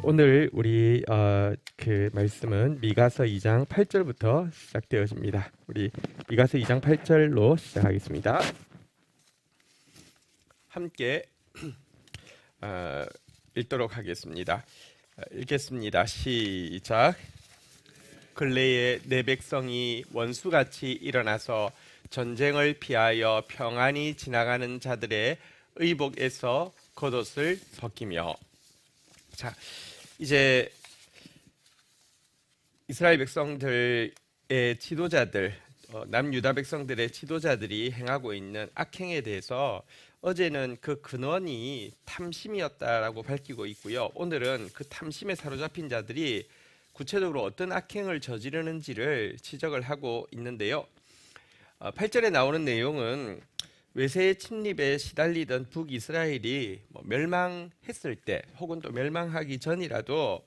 오늘 우리 그 말씀은 미가서 2장 8절부터 시작되어집니다. 우리 미가서 2장 8절로 시작하겠습니다. 함께 읽도록 하겠습니다. 읽겠습니다. 시작. 근래에 내 백성이 원수같이 일어나서 전쟁을 피하여 평안히 지나가는 자들의 의복에서 겉옷을 벗기며. 자, 이제 이스라엘 백성들의 지도자들, 남유다 백성들의 지도자들이 행하고 있는 악행에 대해서 어제는 그 근원이 탐심이었다라고 밝히고 있고요. 오늘은 그 탐심에 사로잡힌 자들이 구체적으로 어떤 악행을 저지르는지를 지적을 하고 있는데요. 8절에 나오는 내용은 외세의 침입에 시달리던 북이스라엘이 멸망했을 때 혹은 또 멸망하기 전이라도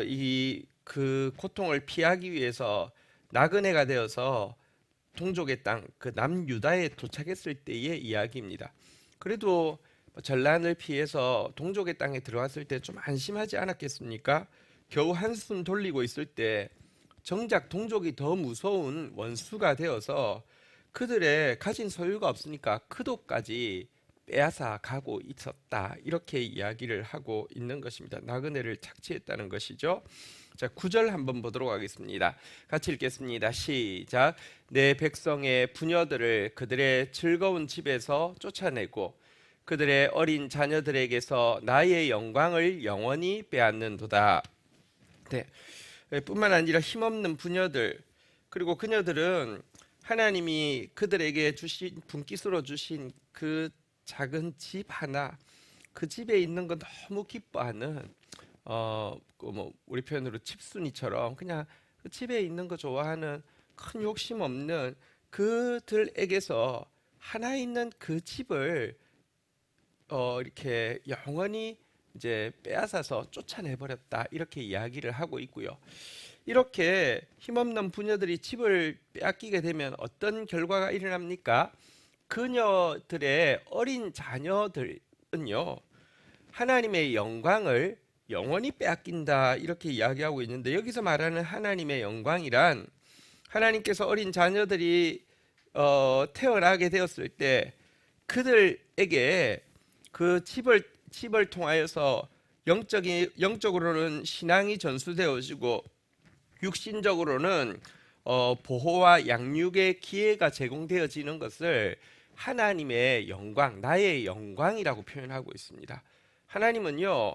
이 그 고통을 피하기 위해서 나그네가 되어서 동족의 땅, 그 남유다에 도착했을 때의 이야기입니다. 그래도 전란을 피해서 동족의 땅에 들어왔을 때 좀 안심하지 않았겠습니까? 겨우 한숨 돌리고 있을 때 정작 동족이 더 무서운 원수가 되어서 그들의 가진 소유가 없으니까 그도까지 빼앗아 가고 있었다. 이렇게 이야기를 하고 있는 것입니다. 나그네를 착취했다는 것이죠. 자, 9절 한번 보도록 하겠습니다. 같이 읽겠습니다. 시작. 내 백성의 부녀들을 그들의 즐거운 집에서 쫓아내고 그들의 어린 자녀들에게서 나의 영광을 영원히 빼앗는도다. 네. 뿐만 아니라 힘없는 부녀들, 그리고 그녀들은 하나님이 그들에게 주신 분깃으로 주신 그 작은 집 하나, 그 집에 있는 거 너무 기뻐하는 우리 표현으로 집순이처럼 그냥 그 집에 있는 거 좋아하는 큰 욕심 없는 그들에게서 하나 있는 그 집을 이렇게 영원히 이제 빼앗아서 쫓아내 버렸다, 이렇게 이야기를 하고 있고요. 이렇게 힘없는 부녀들이 집을 빼앗기게 되면 어떤 결과가 일어납니까? 그녀들의 어린 자녀들은요, 하나님의 영광을 영원히 빼앗긴다, 이렇게 이야기하고 있는데, 여기서 말하는 하나님의 영광이란 하나님께서 어린 자녀들이 태어나게 되었을 때 그들에게 그 집을 통하여서 영적으로는 신앙이 전수되어지고 육신적으로는 보호와 양육의 기회가 제공되어지는 것을 하나님의 영광, 나의 영광이라고 표현하고 있습니다. 하나님은요,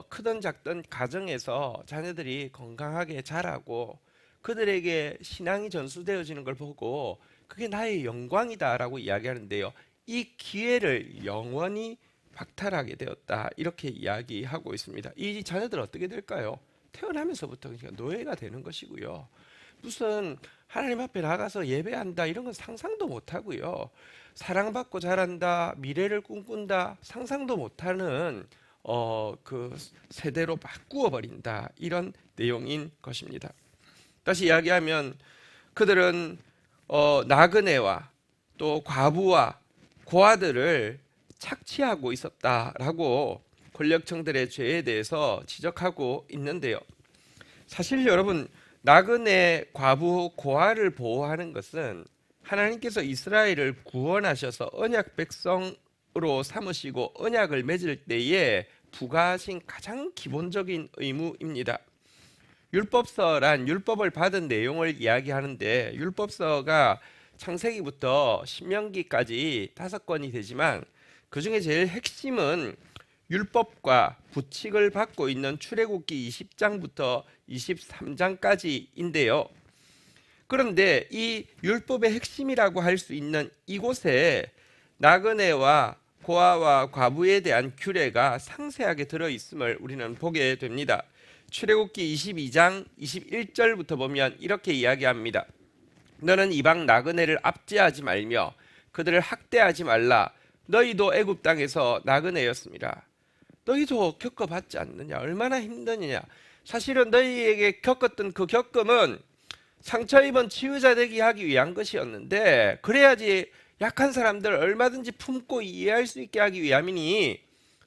크든 작든 가정에서 자녀들이 건강하게 자라고 그들에게 신앙이 전수되어지는 걸 보고 그게 나의 영광이다라고 이야기하는데요. 이 기회를 영원히 박탈하게 되었다, 이렇게 이야기하고 있습니다. 이 자녀들은 어떻게 될까요? 태어나면서부터 노예가 되는 것이고요. 무슨 하나님 앞에 나가서 예배한다, 이런 건 상상도 못하고요. 사랑받고 자란다, 미래를 꿈꾼다, 상상도 못하는 그 세대로 바꾸어 버린다, 이런 내용인 것입니다. 다시 이야기하면 그들은 나그네와 또 과부와 고아들을 착취하고 있었다라고 권력층들의 죄에 대해서 지적하고 있는데요. 사실 여러분, 나그네, 과부, 고아를 보호하는 것은 하나님께서 이스라엘을 구원하셔서 언약 백성으로 삼으시고 언약을 맺을 때에 부과하신 가장 기본적인 의무입니다. 율법서란 율법을 받은 내용을 이야기하는데, 율법서가 창세기부터 신명기까지 5권이 되지만 그 중에 제일 핵심은 율법과 부칙을 받고 있는 출애굽기 20장부터 23장까지인데요. 그런데 이 율법의 핵심이라고 할 수 있는 이곳에 나그네와 고아와 과부에 대한 규례가 상세하게 들어있음을 우리는 보게 됩니다. 출애굽기 22장 21절부터 보면 이렇게 이야기합니다. 너는 이방 나그네를 압제하지 말며 그들을 학대하지 말라. 너희도 애굽 땅에서 나그네였습니다. 너희도 겪어봤지 않느냐? 얼마나 힘드느냐? 사실은 너희에게 겪었던 그 겪음은 상처 입은 치유자 되게 하기 위한 것이었는데, 그래야지 약한 사람들 얼마든지 품고 이해할 수 있게 하기 위함이니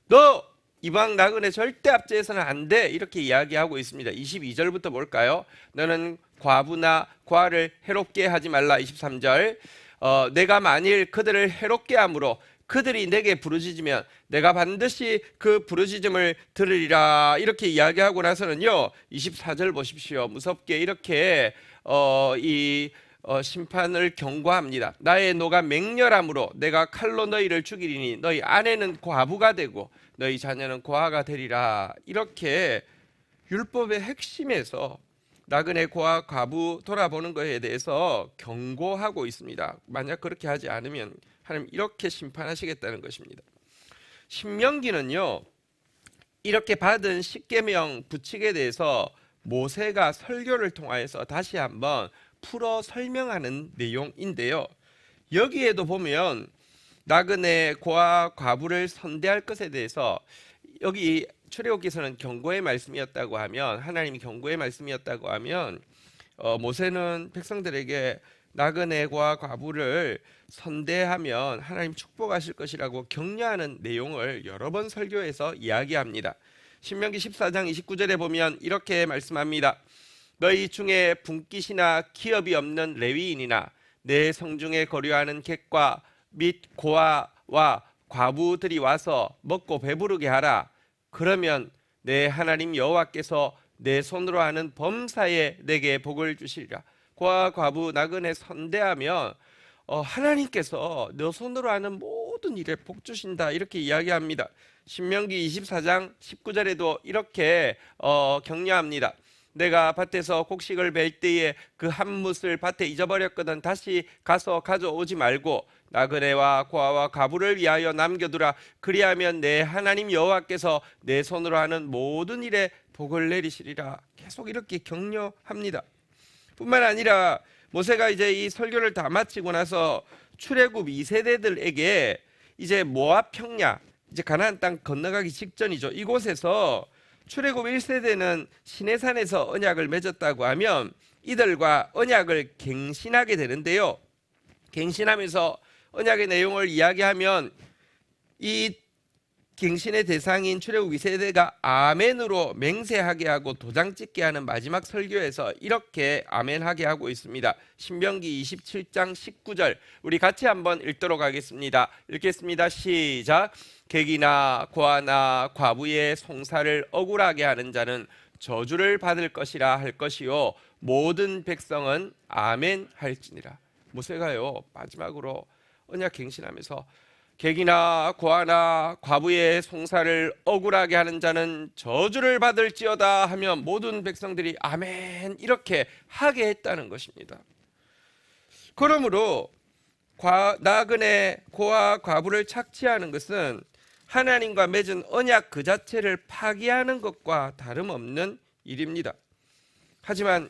너 이방 나그네 절대 압제해서는 안 돼. 이렇게 이야기하고 있습니다. 22절부터 볼까요? 너는 과부나 과를 해롭게 하지 말라. 23절. 내가 만일 그들을 해롭게 함으로 그들이 내게 부르짖으면 내가 반드시 그 부르짖음을 들으리라. 이렇게 이야기하고 나서는요. 24절 보십시오. 무섭게 이렇게 심판을 경고합니다. 나의 노가 맹렬함으로 내가 칼로 너희를 죽이리니 너희 아내는 과부가 되고 너희 자녀는 고아가 되리라. 이렇게 율법의 핵심에서 나그네 고아 과부 돌아보는 것에 대해서 경고하고 있습니다. 만약 그렇게 하지 않으면 하나님 이렇게 심판하시겠다는 것입니다. 신명기는요, 이렇게 받은 십계명 부칙에 대해서 모세가 설교를 통하여서 다시 한번 풀어 설명하는 내용인데요. 여기에도 보면 나그네 고아 과부를 선대할 것에 대해서 여기 출애굽기서는 경고의 말씀이었다고 하면, 하나님이 경고의 말씀이었다고 하면 모세는 백성들에게 나그네 고아 과부를 선대하면 하나님 축복하실 것이라고 격려하는 내용을 여러 번 설교에서 이야기합니다. 신명기 14장 29절에 보면 이렇게 말씀합니다. 너희 중에 분깃이나 기업이 없는 레위인이나 내 성중에 거류하는 객과 및 고아와 과부들이 와서 먹고 배부르게 하라. 그러면 내 하나님 여호와께서 내 손으로 하는 범사에 내게 복을 주시리라. 고아 과부 나그네 선대하면 하나님께서 너 손으로 하는 모든 일에 복 주신다. 이렇게 이야기합니다. 신명기 24장 19절에도 이렇게 격려합니다. 내가 밭에서 곡식을 벨 때에 그 한 뭇을 밭에 잊어버렸거든 다시 가서 가져오지 말고 나그네와 고아와 과부를 위하여 남겨두라. 그리하면 내 하나님 여호와께서 내 손으로 하는 모든 일에 복을 내리시리라. 계속 이렇게 격려합니다. 뿐만 아니라 모세가 이제 이 설교를 다 마치고 나서 출애굽 2세대들에게 이제 모압 평야, 이제 가나안 땅 건너가기 직전이죠. 이곳에서 출애굽 1세대는 시내산에서 언약을 맺었다고 하면 이들과 언약을 갱신하게 되는데요. 갱신하면서 언약의 내용을 이야기하면 이 갱신의 대상인 출애굽 2세대가 아멘으로 맹세하게 하고 도장 찍게 하는 마지막 설교에서 이렇게 아멘하게 하고 있습니다. 신명기 27장 19절 우리 같이 한번 읽도록 하겠습니다. 읽겠습니다. 시작. 객이나 고아나 과부의 송사를 억울하게 하는 자는 저주를 받을 것이라 할 것이요 모든 백성은 아멘 할지니라. 모세가요 마지막으로 언약 갱신하면서 객이나 고아나 과부의 송사를 억울하게 하는 자는 저주를 받을지어다 하면 모든 백성들이 아멘 이렇게 하게 했다는 것입니다. 그러므로 나그네 고아 과부를 착취하는 것은 하나님과 맺은 언약 그 자체를 파기하는 것과 다름없는 일입니다. 하지만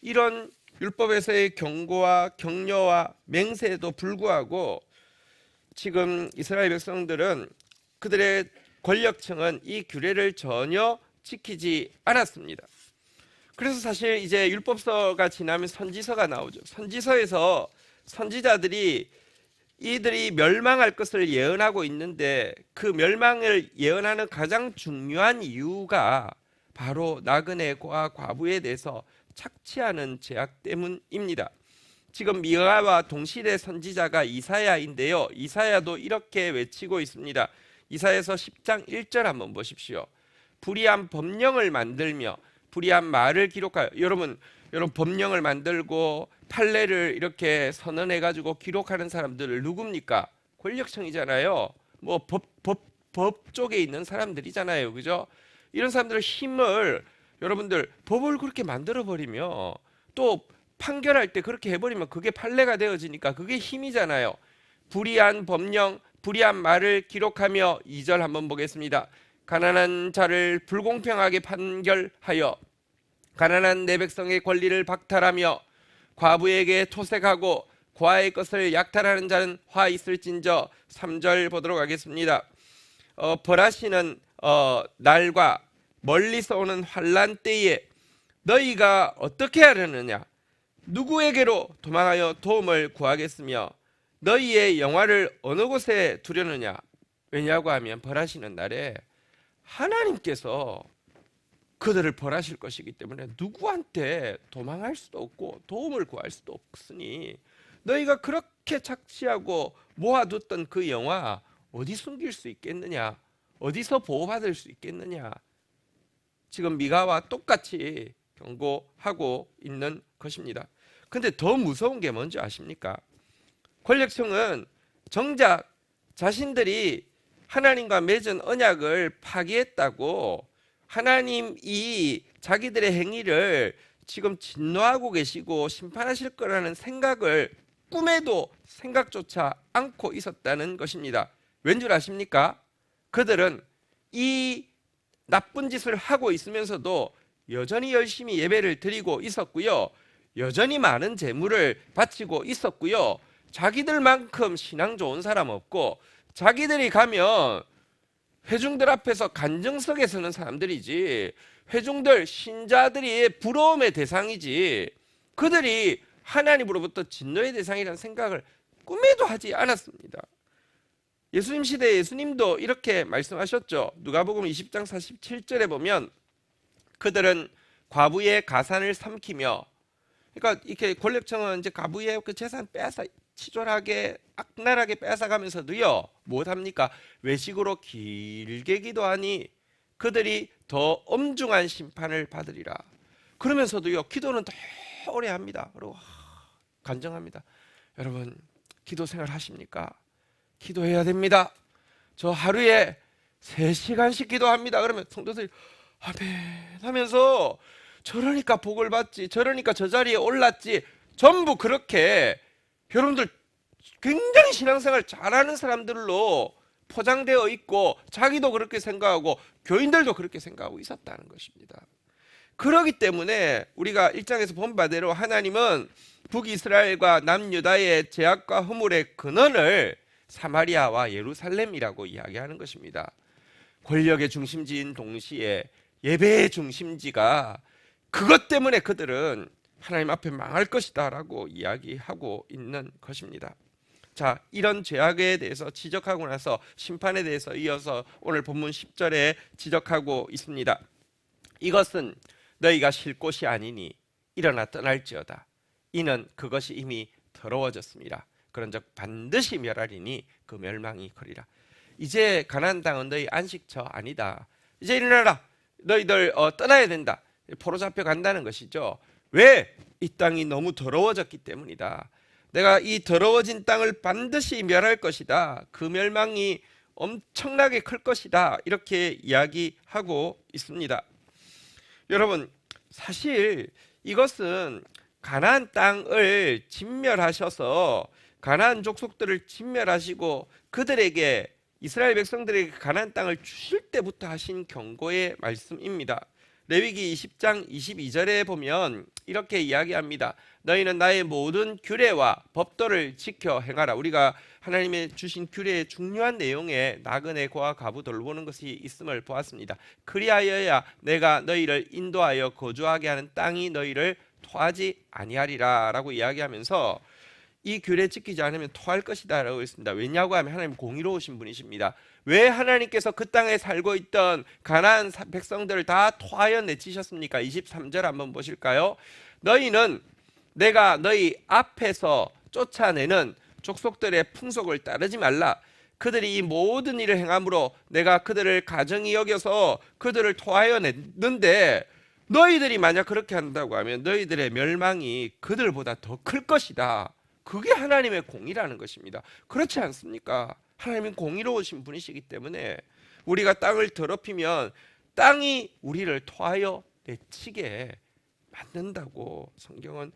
이런 율법에서의 경고와 격려와 맹세에도 불구하고 지금 이스라엘 백성들은 그들의 권력층은 이 규례를 전혀 지키지 않았습니다. 그래서 사실 이제 율법서가 지나면 선지서가 나오죠. 선지서에서 선지자들이 이들이 멸망할 것을 예언하고 있는데 그 멸망을 예언하는 가장 중요한 이유가 바로 나그네 고아 과부에 대해서 착취하는 죄악 때문입니다. 지금 미가와 동시대 선지자가 이사야인데요. 이사야도 이렇게 외치고 있습니다. 이사야서 10장 1절 한번 보십시오. 불의한 법령을 만들며 불의한 말을 기록하여 여러분 법령을 만들고 판례를 이렇게 선언해 가지고 기록하는 사람들을 누굽니까? 권력층이잖아요. 뭐 법 쪽에 있는 사람들이잖아요. 그죠? 이런 사람들의 힘을 여러분들 법을 그렇게 만들어 버리면 또 판결할 때 그렇게 해버리면 그게 판례가 되어지니까 그게 힘이잖아요. 불의한 법령, 불의한 말을 기록하며 2절 한번 보겠습니다. 가난한 자를 불공평하게 판결하여 가난한 내 백성의 권리를 박탈하며 과부에게 토색하고 고아의 것을 약탈하는 자는 화 있을진저. 3절 보도록 하겠습니다. 벌하시는 날과 멀리서 오는 환난 때에 너희가 어떻게 하려느냐? 누구에게로 도망하여 도움을 구하겠으며 너희의 영화를 어느 곳에 두려느냐? 왜냐고 하면 벌하시는 날에 하나님께서 그들을 벌하실 것이기 때문에 누구한테 도망할 수도 없고 도움을 구할 수도 없으니 너희가 그렇게 착취하고 모아뒀던 그 영화 어디 숨길 수 있겠느냐? 어디서 보호받을 수 있겠느냐? 지금 미가와 똑같이 경고하고 있는 것입니다. 근데 더 무서운 게 뭔지 아십니까? 권력층은 정작 자신들이 하나님과 맺은 언약을 파기했다고 하나님이 자기들의 행위를 지금 진노하고 계시고 심판하실 거라는 생각을 꿈에도 생각조차 않고 있었다는 것입니다. 왠 줄 아십니까? 그들은 이 나쁜 짓을 하고 있으면서도 여전히 열심히 예배를 드리고 있었고요. 여전히 많은 재물을 바치고 있었고요. 자기들만큼 신앙 좋은 사람 없고 자기들이 가면 회중들 앞에서 간증석에 서는 사람들이지 회중들 신자들이 부러움의 대상이지 그들이 하나님으로부터 진노의 대상이라는 생각을 꿈에도 하지 않았습니다. 예수님 시대에 예수님도 이렇게 말씀하셨죠. 누가복음 20장 47절에 보면 그들은 과부의 가산을 삼키며, 그러니까 이렇게 권력층은 이제 과부의 그 재산 빼앗아 치졸하게 악랄하게 빼앗아가면서도요 못합니까? 외식으로 길게 기도하니 그들이 더 엄중한 심판을 받으리라. 그러면서도요 기도는 더 오래 합니다. 그리고 간증합니다. 여러분 기도 생활 하십니까? 기도해야 됩니다. 저 하루에 3시간씩 기도합니다. 그러면 성도들이 아멘 하면서 저러니까 복을 받지, 저러니까 저 자리에 올랐지, 전부 그렇게 여러분들 굉장히 신앙생활 잘하는 사람들로 포장되어 있고 자기도 그렇게 생각하고 교인들도 그렇게 생각하고 있었다는 것입니다. 그렇기 때문에 우리가 1장에서 본 바대로 하나님은 북이스라엘과 남유다의 죄악과 허물의 근원을 사마리아와 예루살렘이라고 이야기하는 것입니다. 권력의 중심지인 동시에 예배의 중심지가 그것 때문에 그들은 하나님 앞에 망할 것이다 라고 이야기하고 있는 것입니다. 자, 이런 죄악에 대해서 지적하고 나서 심판에 대해서 이어서 오늘 본문 10절에 지적하고 있습니다. 이것은 너희가 쉴 곳이 아니니 일어나 떠날지어다. 이는 그것이 이미 더러워졌습니다. 그런즉 반드시 멸하리니 그 멸망이 거리라. 이제 가나안 땅은 너희 안식처 아니다. 이제 일어나라. 너희들 떠나야 된다. 포로 잡혀 간다는 것이죠. 왜? 이 땅이 너무 더러워졌기 때문이다. 내가 이 더러워진 땅을 반드시 멸할 것이다. 그 멸망이 엄청나게 클 것이다. 이렇게 이야기하고 있습니다. 여러분 사실 이것은 가나안 땅을 진멸하셔서 가나안 족속들을 진멸하시고 그들에게 이스라엘 백성들에게 가나안 땅을 주실 때부터 하신 경고의 말씀입니다. 레위기 20장 22절에 보면 이렇게 이야기합니다. 너희는 나의 모든 규례와 법도를 지켜 행하라. 우리가 하나님의 주신 규례의 중요한 내용에 나그네 고아 과부 돌보는 것이 있음을 보았습니다. 그리하여야 내가 너희를 인도하여 거주하게 하는 땅이 너희를 토하지 아니하리라 라고 이야기하면서 이 규례 지키지 않으면 토할 것이다 라고 했습니다. 왜냐고 하면 하나님 공의로우신 분이십니다. 왜 하나님께서 그 땅에 살고 있던 가나안 백성들을 다 토하여 내치셨습니까? 23절 한번 보실까요? 너희는 내가 너희 앞에서 쫓아내는 족속들의 풍속을 따르지 말라. 그들이 이 모든 일을 행함으로 내가 그들을 가정히 여겨서 그들을 토하여 냈는데 너희들이 만약 그렇게 한다고 하면 너희들의 멸망이 그들보다 더 클 것이다. 그게 하나님의 공의라는 것입니다. 그렇지 않습니까? 하나님은 공의로우신 분이시기 때문에 우리가 땅을 더럽히면 땅이 우리를 토하여 내치게 만든다고 성경은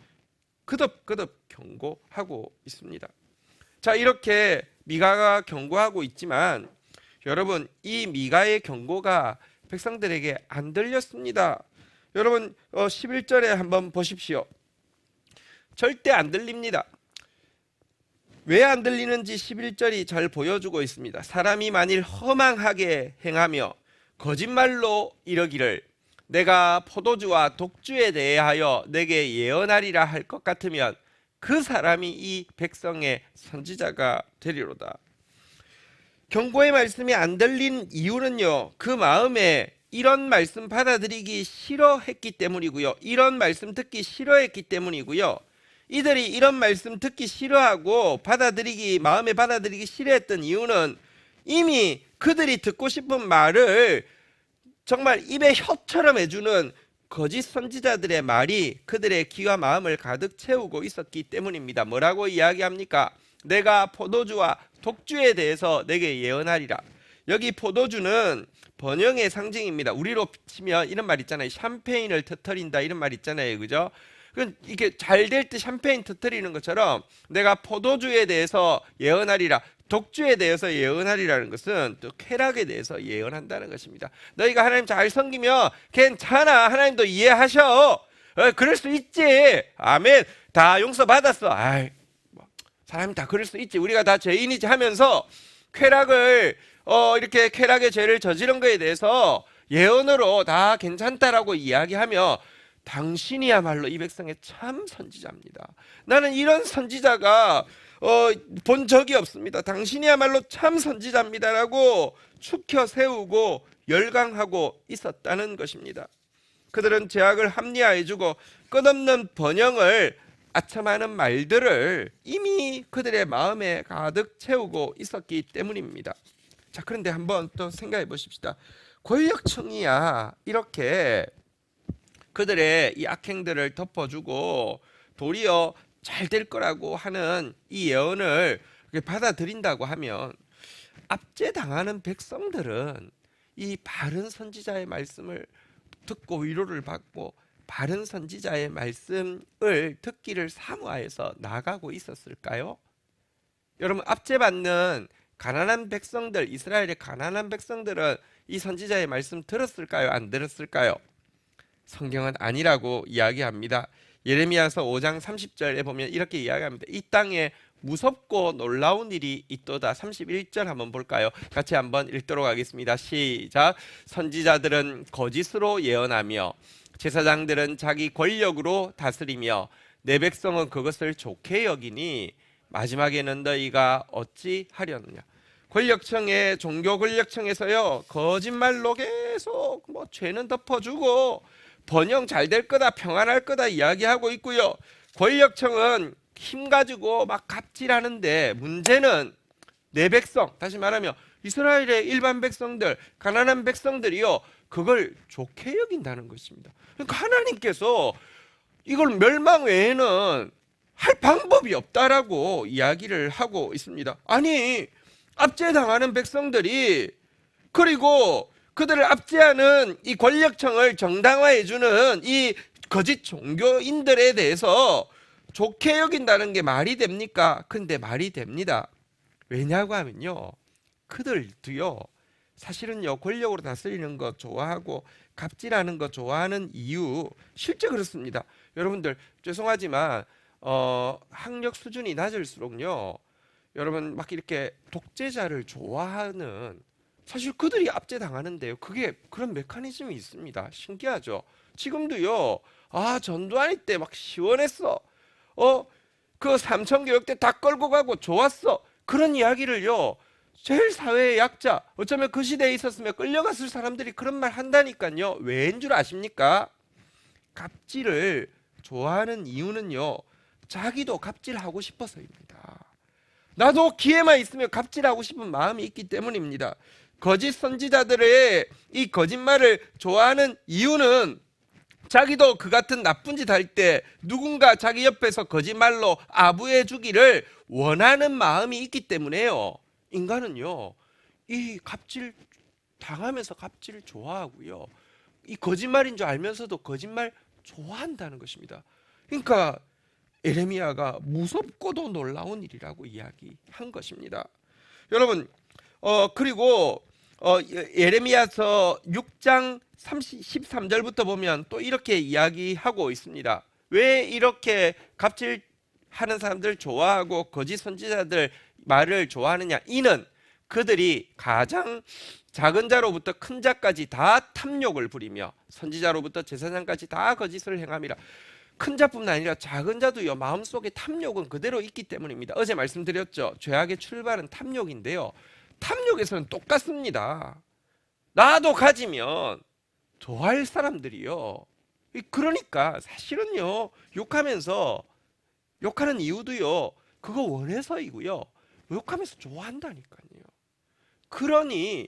그덕그덕 경고하고 있습니다. 자, 이렇게 미가가 경고하고 있지만 여러분 이 미가의 경고가 백성들에게 안 들렸습니다. 여러분 11절에 한번 보십시오. 절대 안 들립니다. 왜 안 들리는지 11절이 잘 보여주고 있습니다. 사람이 만일 허망하게 행하며 거짓말로 이러기를 내가 포도주와 독주에 대하여 내게 예언하리라 할 것 같으면 그 사람이 이 백성의 선지자가 되리로다. 경고의 말씀이 안 들린 이유는요, 그 마음에 이런 말씀 받아들이기 싫어했기 때문이고요, 이런 말씀 듣기 싫어했기 때문이고요, 이들이 이런 말씀 듣기 싫어하고 마음에 받아들이기 싫어했던 이유는 이미 그들이 듣고 싶은 말을 정말 입에 혀처럼 해주는 거짓 선지자들의 말이 그들의 귀와 마음을 가득 채우고 있었기 때문입니다. 뭐라고 이야기합니까? 내가 포도주와 독주에 대해서 내게 예언하리라. 여기 포도주는 번영의 상징입니다. 우리로 치면 이런 말 있잖아요. 샴페인을 터뜨린다, 이런 말 있잖아요. 그죠? 이게 잘 될 때 샴페인 터뜨리는 것처럼 내가 포도주에 대해서 예언하리라, 독주에 대해서 예언하리라는 것은 또 쾌락에 대해서 예언한다는 것입니다. 너희가 하나님 잘 섬기면 괜찮아, 하나님도 이해하셔, 그럴 수 있지, 아멘, 다 용서받았어, 아이, 사람이 다 그럴 수 있지, 우리가 다 죄인이지 하면서 쾌락을 이렇게 쾌락의 죄를 저지른 거에 대해서 예언으로 다 괜찮다라고 이야기하며, 당신이야말로 이 백성의 참 선지자입니다. 나는 이런 선지자가 본 적이 없습니다. 당신이야말로 참 선지자입니다라고 축혀 세우고 열광하고 있었다는 것입니다. 그들은 죄악을 합리화해주고 끝없는 번영을 아첨하는 말들을 이미 그들의 마음에 가득 채우고 있었기 때문입니다. 자, 그런데 한번 또 생각해 보십시다. 권력층이야 이렇게 그들의 이 악행들을 덮어주고 도리어 잘 될 거라고 하는 이 예언을 받아들인다고 하면, 압제당하는 백성들은 이 바른 선지자의 말씀을 듣고 위로를 받고 바른 선지자의 말씀을 듣기를 사모하여서 나가고 있었을까요? 여러분, 압제받는 가난한 백성들, 이스라엘의 가난한 백성들은 이 선지자의 말씀 들었을까요? 안 들었을까요? 성경은 아니라고 이야기합니다. 예레미야서 5장 30절에 보면 이렇게 이야기합니다. 이 땅에 무섭고 놀라운 일이 있도다. 31절 한번 볼까요? 같이 한번 읽도록 하겠습니다. 시작. 선지자들은 거짓으로 예언하며 제사장들은 자기 권력으로 다스리며 내 백성은 그것을 좋게 여기니 마지막에는 너희가 어찌 하려느냐. 권력층의 종교 권력층에서요, 거짓말로 계속 죄는 덮어주고 번영 잘 될 거다, 평안할 거다 이야기하고 있고요. 권력층은 힘 가지고 막 갑질하는데, 문제는 내 백성, 다시 말하면 이스라엘의 일반 백성들, 가난한 백성들이요, 그걸 좋게 여긴다는 것입니다. 그러니까 하나님께서 이걸 멸망 외에는 할 방법이 없다라고 이야기를 하고 있습니다. 아니, 압제당하는 백성들이, 그리고 그들을 압제하는 이 권력층을 정당화해주는 이 거짓 종교인들에 대해서 좋게 여긴다는 게 말이 됩니까? 근데 말이 됩니다. 왜냐고 하면요, 그들도요, 사실은요, 권력으로 다스리는 거 좋아하고 갑질하는 거 좋아하는 이유, 실제 그렇습니다. 여러분들 죄송하지만 학력 수준이 낮을수록요, 여러분 막 이렇게 독재자를 좋아하는, 사실 그들이 압제당하는데요, 그게 그런 메커니즘이 있습니다. 신기하죠? 지금도요, 전두환이 때 막 시원했어, 그 삼천교육 때 다 끌고 가고 좋았어, 그런 이야기를요, 제일 사회의 약자, 어쩌면 그 시대에 있었으면 끌려갔을 사람들이 그런 말 한다니까요. 왜인 줄 아십니까? 갑질을 좋아하는 이유는요, 자기도 갑질하고 싶어서입니다. 나도 기회만 있으면 갑질하고 싶은 마음이 있기 때문입니다. 거짓 선지자들의 이 거짓말을 좋아하는 이유는, 자기도 그 같은 나쁜 짓 할 때 누군가 자기 옆에서 거짓말로 아부해 주기를 원하는 마음이 있기 때문에요. 인간은요, 이 갑질 당하면서 갑질을 좋아하고요, 이 거짓말인 줄 알면서도 거짓말 좋아한다는 것입니다. 그러니까 예레미야가 무섭고도 놀라운 일이라고 이야기한 것입니다. 여러분, 그리고 예레미야서 6장 13절부터 보면 또 이렇게 이야기하고 있습니다. 왜 이렇게 갑질하는 사람들 좋아하고 거짓 선지자들 말을 좋아하느냐? 이는 그들이 가장 작은 자로부터 큰 자까지 다 탐욕을 부리며 선지자로부터 제사장까지 다 거짓을 행함이라. 큰 자뿐만 아니라 작은 자도요, 마음속에 탐욕은 그대로 있기 때문입니다. 어제 말씀드렸죠. 죄악의 출발은 탐욕인데요, 탐욕에서는 똑같습니다. 나도 가지면 좋아할 사람들이요. 그러니까 사실은요, 욕하는 이유도요, 그거 원해서이고요, 욕하면서 좋아한다니까요. 그러니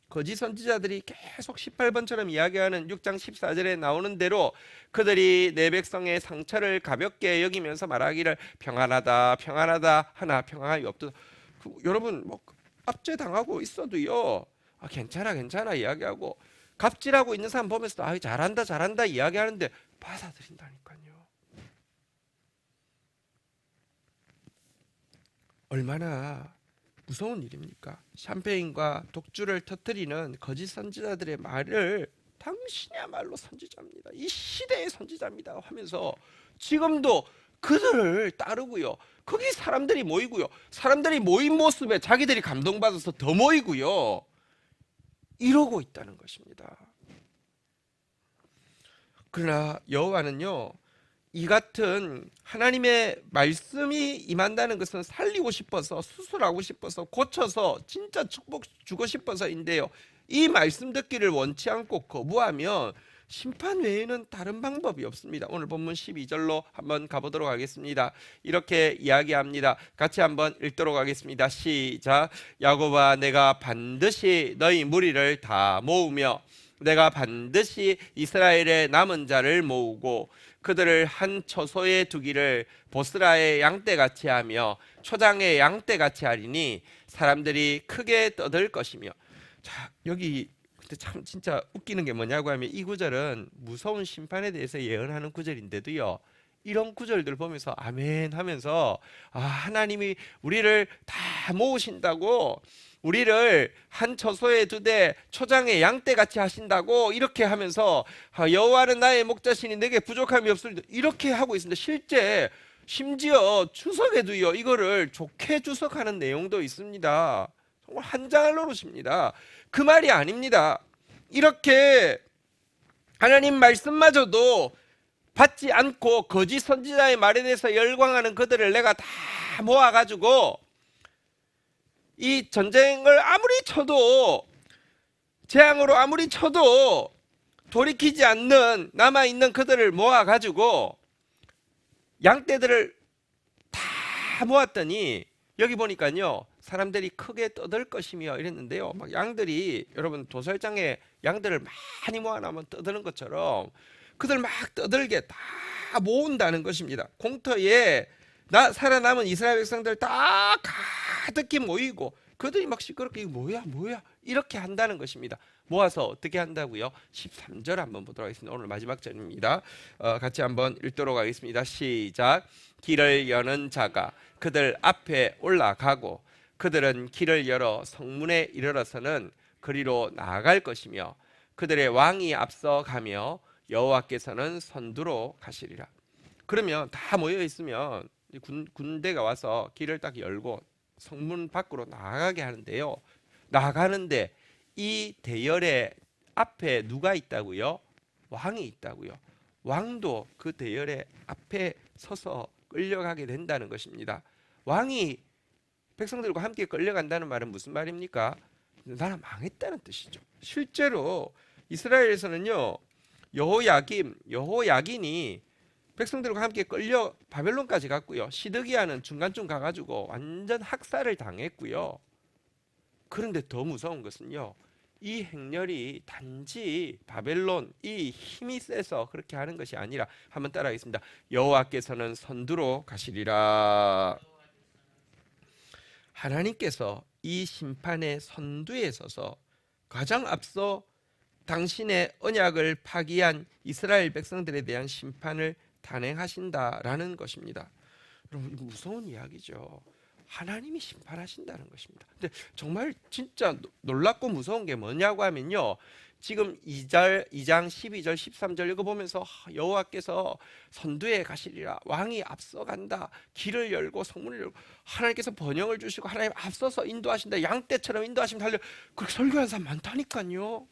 거짓 선지자들이 계속 18번처럼 이야기하는 6장 14절에 나오는 대로 그들이 내 백성의 상처를 가볍게 여기면서 말하기를 평안하다 평안하다 하나 평안함이 없다. 여러분 뭐 압제당하고 있어도요, 괜찮아 괜찮아 이야기하고, 갑질하고 있는 사람 보면서 잘한다 잘한다 이야기하는데 받아들인다니까요. 얼마나 무서운 일입니까? 샴페인과 독주를 터뜨리는 거짓 선지자들의 말을 당신이야말로 선지자입니다, 이 시대의 선지자입니다 하면서 지금도 그들을 따르고요, 거기 사람들이 모이고요, 사람들이 모인 모습에 자기들이 감동받아서 더 모이고요, 이러고 있다는 것입니다. 그러나 여호와는요, 이 같은 하나님의 말씀이 임한다는 것은 살리고 싶어서, 수술하고 싶어서, 고쳐서 진짜 축복 주고 싶어서인데요, 이 말씀 듣기를 원치 않고 거부하면 심판 외에는 다른 방법이 없습니다. 오늘 본문 12절로 한번 가보도록 하겠습니다. 이렇게 이야기합니다. 같이 한번 읽도록 하겠습니다. 시작. 야곱아, 내가 반드시 너희 무리를 다 모으며 내가 반드시 이스라엘의 남은 자를 모으고 그들을 한 처소에 두기를 보스라의 양떼같이 하며 초장의 양떼같이 하리니 사람들이 크게 떠들 것이며. 자, 여기 근데 참 진짜 웃기는 게 뭐냐고 하면, 이 구절은 무서운 심판에 대해서 예언하는 구절인데도요, 이런 구절들 보면서 아멘 하면서 하나님이 우리를 다 모으신다고, 우리를 한 처소에 두되 초장에 양떼같이 하신다고 이렇게 하면서 여호와는 나의 목자시니 내게 부족함이 없으리다 이렇게 하고 있습니다. 실제 심지어 주석에도요, 이거를 좋게 주석하는 내용도 있습니다. 정말 한 장을 노릇입니다. 그 말이 아닙니다. 이렇게 하나님 말씀마저도 받지 않고 거짓 선지자의 말에 대해서 열광하는 그들을 내가 다 모아가지고 이 전쟁을 아무리 쳐도, 재앙으로 아무리 쳐도 돌이키지 않는 남아있는 그들을 모아가지고 양떼들을 다 모았더니 여기 보니까요, 사람들이 크게 떠들 것이며 이랬는데요, 막 양들이, 여러분 도살장에 양들을 많이 모아놓으면 떠드는 것처럼 그들 막 떠들게 다 모은다는 것입니다. 공터에 살아남은 이스라엘 백성들 다 가득히 모이고 그들이 막 시끄럽게 이거 뭐야 이렇게 한다는 것입니다. 모아서 어떻게 한다고요? 13절 한번 보도록 하겠습니다. 오늘 마지막 절입니다. 같이 한번 읽도록 하겠습니다. 시작. 길을 여는 자가 그들 앞에 올라가고 그들은 길을 열어 성문에 이르러서는 그리로 나아갈 것이며 그들의 왕이 앞서가며 여호와께서는 선두로 가시리라. 그러면 다 모여 있으면 군대가 와서 길을 딱 열고 성문 밖으로 나가게 하는데요, 나가는데 이 대열의 앞에 누가 있다고요? 왕이 있다고요. 왕도 그 대열의 앞에 서서 끌려가게 된다는 것입니다. 왕이 백성들과 함께 끌려간다는 말은 무슨 말입니까? 나라 망했다는 뜻이죠. 실제로 이스라엘에서는요, 여호야긴이 백성들과 함께 끌려 바벨론까지 갔고요, 시드기야는 중간쯤 가가지고 완전 학살을 당했고요. 그런데 더 무서운 것은요, 이 행렬이 단지 바벨론 이 힘이 세서 그렇게 하는 것이 아니라, 한번 따라하겠습니다. 여호와께서는 선두로 가시리라. 하나님께서 이 심판의 선두에 서서 가장 앞서 당신의 언약을 파기한 이스라엘 백성들에 대한 심판을 단행하신다라는 것입니다. 여러분, 이거 무서운 이야기죠. 하나님이 심판하신다는 것입니다. 근데 정말 진짜 놀랍고 무서운 게 뭐냐고 하면요, 지금 2장 12절 13절 이거 보면서 여호와께서 선두에 가시리라, 왕이 앞서간다, 길을 열고 성문을 열고, 하나님께서 번영을 주시고 하나님 앞서서 인도하신다, 양떼처럼 인도하시면 달려, 그렇게 설교하는 사람 많다니까요.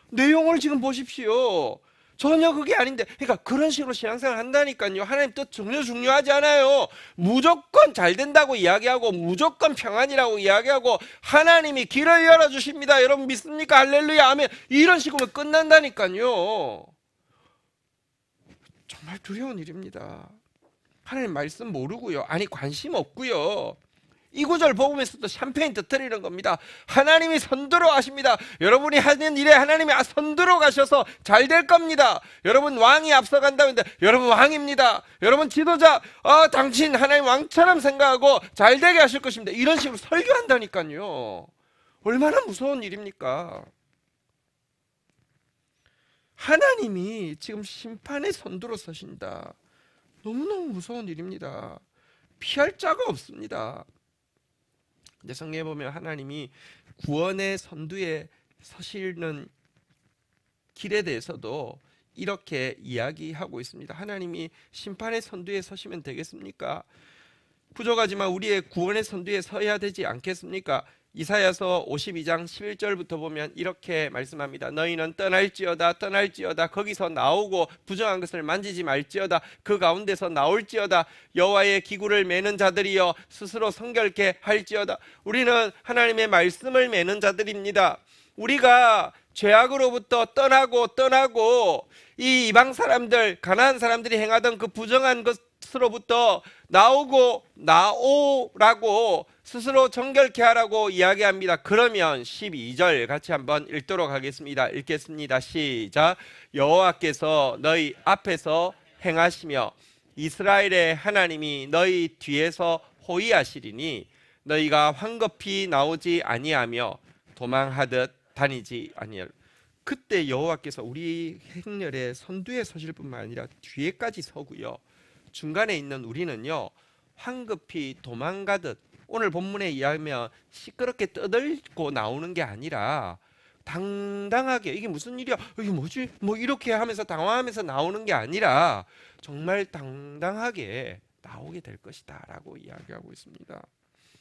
내용을 지금 보십시오. 전혀 그게 아닌데, 그러니까 그런 식으로 신앙생활 한다니까요. 하나님 뜻 전혀 중요하지 않아요. 무조건 잘 된다고 이야기하고 무조건 평안이라고 이야기하고 하나님이 길을 열어주십니다. 여러분 믿습니까? 할렐루야 아멘. 이런 식으로 끝난다니까요. 정말 두려운 일입니다. 하나님 말씀 모르고요. 아니 관심 없고요. 이 구절 보면서도 샴페인 터뜨리는 겁니다. 하나님이 선두로 하십니다. 여러분이 하는 일에 하나님이 선두로 가셔서 잘 될 겁니다. 여러분 왕이 앞서간다는데 여러분 왕입니다. 여러분 지도자 당신 하나님 왕처럼 생각하고 잘 되게 하실 것입니다. 이런 식으로 설교한다니까요. 얼마나 무서운 일입니까? 하나님이 지금 심판의 선두로 서신다. 너무너무 무서운 일입니다. 피할 자가 없습니다. 근데 성경에 보면 하나님이 구원의 선두에 서시는 길에 대해서도 이렇게 이야기하고 있습니다. 하나님이 심판의 선두에 서시면 되겠습니까? 부족하지만 우리의 구원의 선두에 서야 되지 않겠습니까? 이사야서 52장 11절부터 보면 이렇게 말씀합니다. 너희는 떠날지어다 거기서 나오고 부정한 것을 만지지 말지어다 그 가운데서 나올지어다 여호와의 기구를 매는 자들이여 스스로 성결케 할지어다. 우리는 하나님의 말씀을 매는 자들입니다. 우리가 죄악으로부터 떠나고 이 이방 사람들 가나안 사람들이 행하던 그 부정한 것으로부터 나오라고 스스로 정결케 하라고 이야기합니다. 그러면 12절 같이 한번 읽도록 하겠습니다. 읽겠습니다. 시작. 여호와께서 너희 앞에서 행하시며 이스라엘의 하나님이 너희 뒤에서 호위하시리니 너희가 황급히 나오지 아니하며 도망하듯 다니지 아니하리라. 그때 여호와께서 우리 행렬의 선두에 서실 뿐만 아니라 뒤에까지 서고요. 중간에 있는 우리는요 황급히 도망가듯 오늘 본문에 의하면 시끄럽게 떠들고 나오는 게 아니라 당당하게 이게 무슨 일이야? 이게 뭐지? 뭐 이렇게 하면서 당황하면서 나오는 게 아니라 정말 당당하게 나오게 될 것이다 라고 이야기하고 있습니다.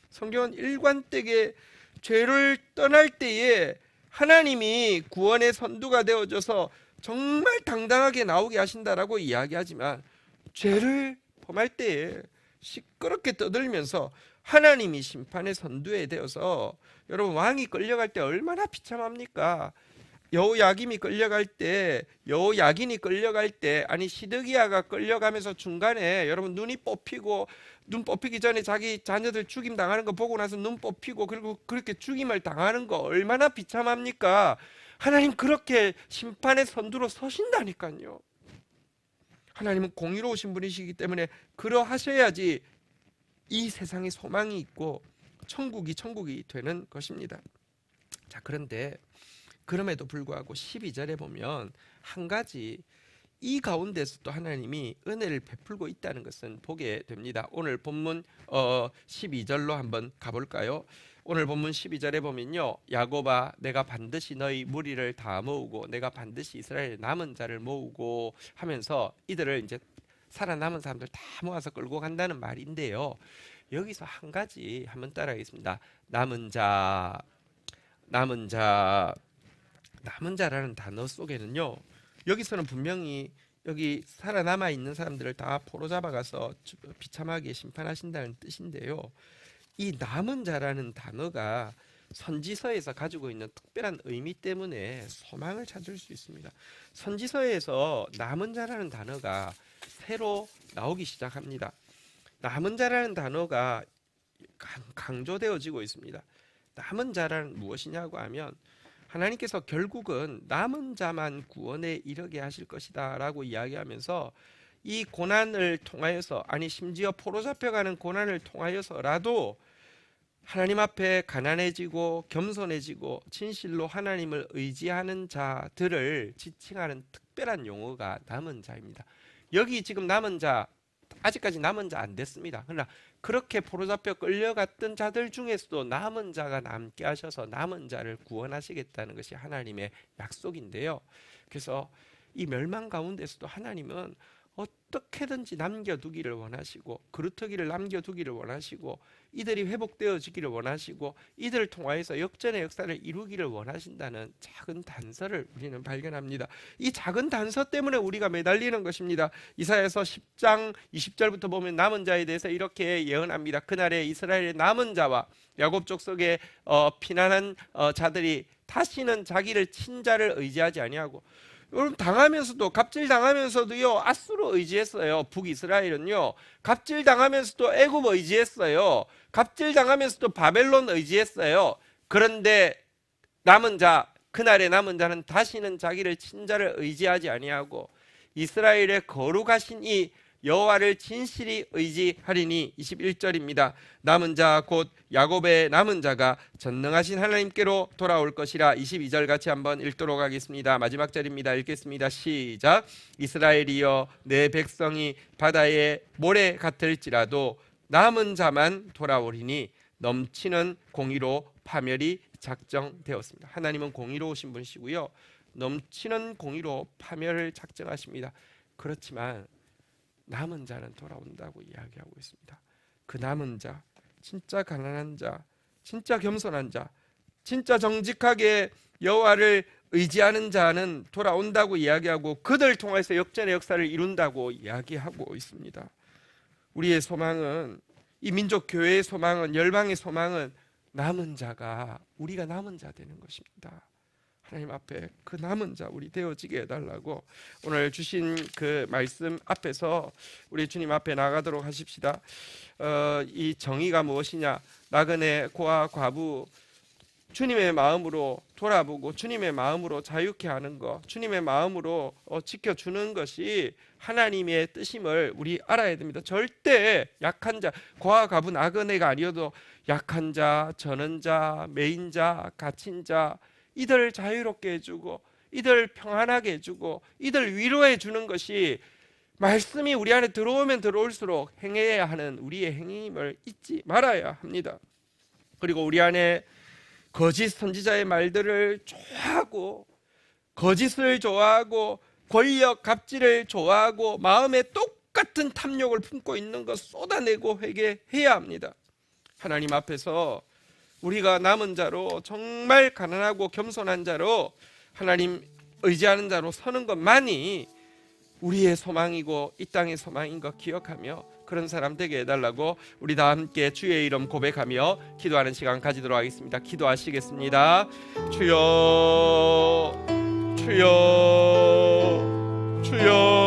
성경은 일관되게 죄를 떠날 때에 하나님이 구원의 선두가 되어줘서 정말 당당하게 나오게 하신다라고 이야기하지만 죄를 범할 때에 시끄럽게 떠들면서 하나님이 심판의 선두에 되어서 여러분 왕이 끌려갈 때 얼마나 비참합니까? 여호야김이 끌려갈 때 여호야긴이 끌려갈 때 아니 시드기야가 끌려가면서 중간에 여러분 눈이 뽑히고 눈 뽑히기 전에 자기 자녀들 죽임 당하는 거 보고 나서 눈 뽑히고 그리고 그렇게 죽임을 당하는 거 얼마나 비참합니까? 하나님 그렇게 심판의 선두로 서신다니까요. 하나님은 공의로우신 분이시기 때문에 그러하셔야지 이 세상에 소망이 있고 천국이 되는 것입니다. 자, 그런데 그럼에도 불구하고 12절에 보면 한 가지 이 가운데서도 하나님이 은혜를 베풀고 있다는 것은 보게 됩니다. 오늘 본문 12절로 한번 가볼까요? 오늘 본문 12절에 보면요, 야곱아 내가 반드시 너희 무리를 다 모으고 내가 반드시 이스라엘의 남은 자를 모으고 하면서 이들을 이제 살아남은 사람들 다 모아서 끌고 간다는 말인데요. 여기서 한 가지 한번 따라하겠습니다. 남은 자라는 단어 속에는요. 여기서는 분명히 여기 살아남아 있는 사람들을 다 포로 잡아가서 비참하게 심판하신다는 뜻인데요. 이 남은 자라는 단어가 선지서에서 가지고 있는 특별한 의미 때문에 소망을 찾을 수 있습니다. 선지서에서 남은 자라는 단어가 새로 나오기 시작합니다. 남은 자라는 단어가 강조되어지고 있습니다. 남은 자라는 무엇이냐고 하면 하나님께서 결국은 남은 자만 구원에 이르게 하실 것이다 라고 이야기하면서 이 고난을 통하여서 아니 심지어 포로 잡혀가는 고난을 통하여서라도 하나님 앞에 가난해지고 겸손해지고 진실로 하나님을 의지하는 자들을 지칭하는 특별한 용어가 남은 자입니다. 여기 지금 남은 자 아직까지 남은 자 안 됐습니다. 그러나 그렇게 포로 잡혀 끌려갔던 자들 중에서도 남은 자가 남게 하셔서 남은 자를 구원하시겠다는 것이 하나님의 약속인데요. 그래서 이 멸망 가운데서도 하나님은 어떻게든지 남겨두기를 원하시고 그루터기를 남겨두기를 원하시고 이들이 회복되어지기를 원하시고 이들을 통하여서 역전의 역사를 이루기를 원하신다는 작은 단서를 우리는 발견합니다. 이 작은 단서 때문에 우리가 매달리는 것입니다. 이사야서 10장 20절부터 보면 남은 자에 대해서 이렇게 예언합니다. 그날에 이스라엘의 남은 자와 야곱 족속의 피난한 자들이 다시는 자기를 친자를 의지하지 아니하고, 여러분 당하면서도 갑질 당하면서도요 아수르 의지했어요. 북이스라엘은요 갑질 당하면서도 애굽 의지했어요. 갑질 당하면서도 바벨론 의지했어요. 그런데 남은 자, 그날의 남은 자는 다시는 자기를 친자를 의지하지 아니하고 이스라엘의 거룩하신 이 여호와를 진실이 의지하리니. 21절입니다. 남은 자 곧 야곱의 남은 자가 전능하신 하나님께로 돌아올 것이라. 22절 같이 한번 읽도록 하겠습니다. 마지막 절입니다. 읽겠습니다. 시작. 이스라엘이여 내 백성이 바다의 모래 같을지라도 남은 자만 돌아오리니 넘치는 공의로 파멸이 작정되었습니다. 하나님은 공의로우신 분이시고요 넘치는 공의로 파멸을 작정하십니다. 그렇지만 남은 자는 돌아온다고 이야기하고 있습니다. 그 남은 자, 진짜 가난한 자, 진짜 겸손한 자, 진짜 정직하게 여호와를 의지하는 자는 돌아온다고 이야기하고 그들 통해서 역전의 역사를 이룬다고 이야기하고 있습니다. 우리의 소망은, 이 민족 교회의 소망은, 열방의 소망은 남은 자가, 우리가 남은 자 되는 것입니다. 하나님 앞에 그 남은 자 우리 되어지게 해달라고 오늘 주신 그 말씀 앞에서 우리 주님 앞에 나가도록 하십시다. 이 정의가 무엇이냐? 나그네 고아 과부 주님의 마음으로 돌아보고 주님의 마음으로 자유케 하는 것, 주님의 마음으로 지켜주는 것이 하나님의 뜻임을 우리 알아야 됩니다. 절대 약한 자, 고아 과부 나그네가 아니어도 약한 자, 저는 자, 매인 자, 갇힌 자, 이들 자유롭게 해주고 이들 평안하게 해주고 이들 위로해 주는 것이 말씀이 우리 안에 들어오면 들어올수록 행해야 하는 우리의 행임을 잊지 말아야 합니다. 그리고 우리 안에 거짓 선지자의 말들을 좋아하고 거짓을 좋아하고 권력 갑질을 좋아하고 마음에 똑같은 탐욕을 품고 있는 것 쏟아내고 회개해야 합니다. 하나님 앞에서 우리가 남은 자로, 정말 가난하고 겸손한 자로, 하나님 의지하는 자로 서는 것만이 우리의 소망이고 이 땅의 소망인 것 기억하며 그런 사람 되게 해달라고 우리 다 함께 주의 이름 고백하며 기도하는 시간 가지도록 하겠습니다. 기도하시겠습니다. 주여, 주여, 주여.